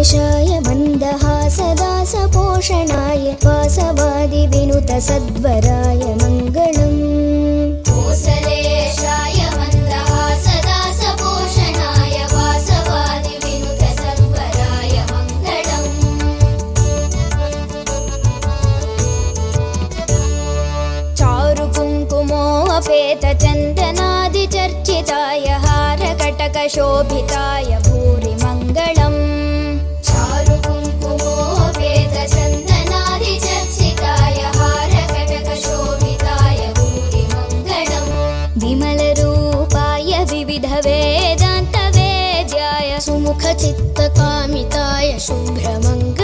कुशलेशाय मन्दहासदासपोषणाय वासवादिविनुतसद्वराय मङ्गलम्। कोसलेशाय मन्दहासदासपोषणाय वासवादिविनुतसद्वराय मङ्गलम्। चारुकुङ्कुमोऽपेतचन्दनादिचर्चिताय हारकटकशोभिताय भूरि मङ्गलम्। चारुकुङ्कुमोऽपेतचन्दनादिचर्चिताय हारकटकशोभिताय भूरि मङ्गलम्। विमलरूपाय विविधवेदान्तवेद्याय सुमुखचित्तकामिताय शुभ्रमङ्गलम्।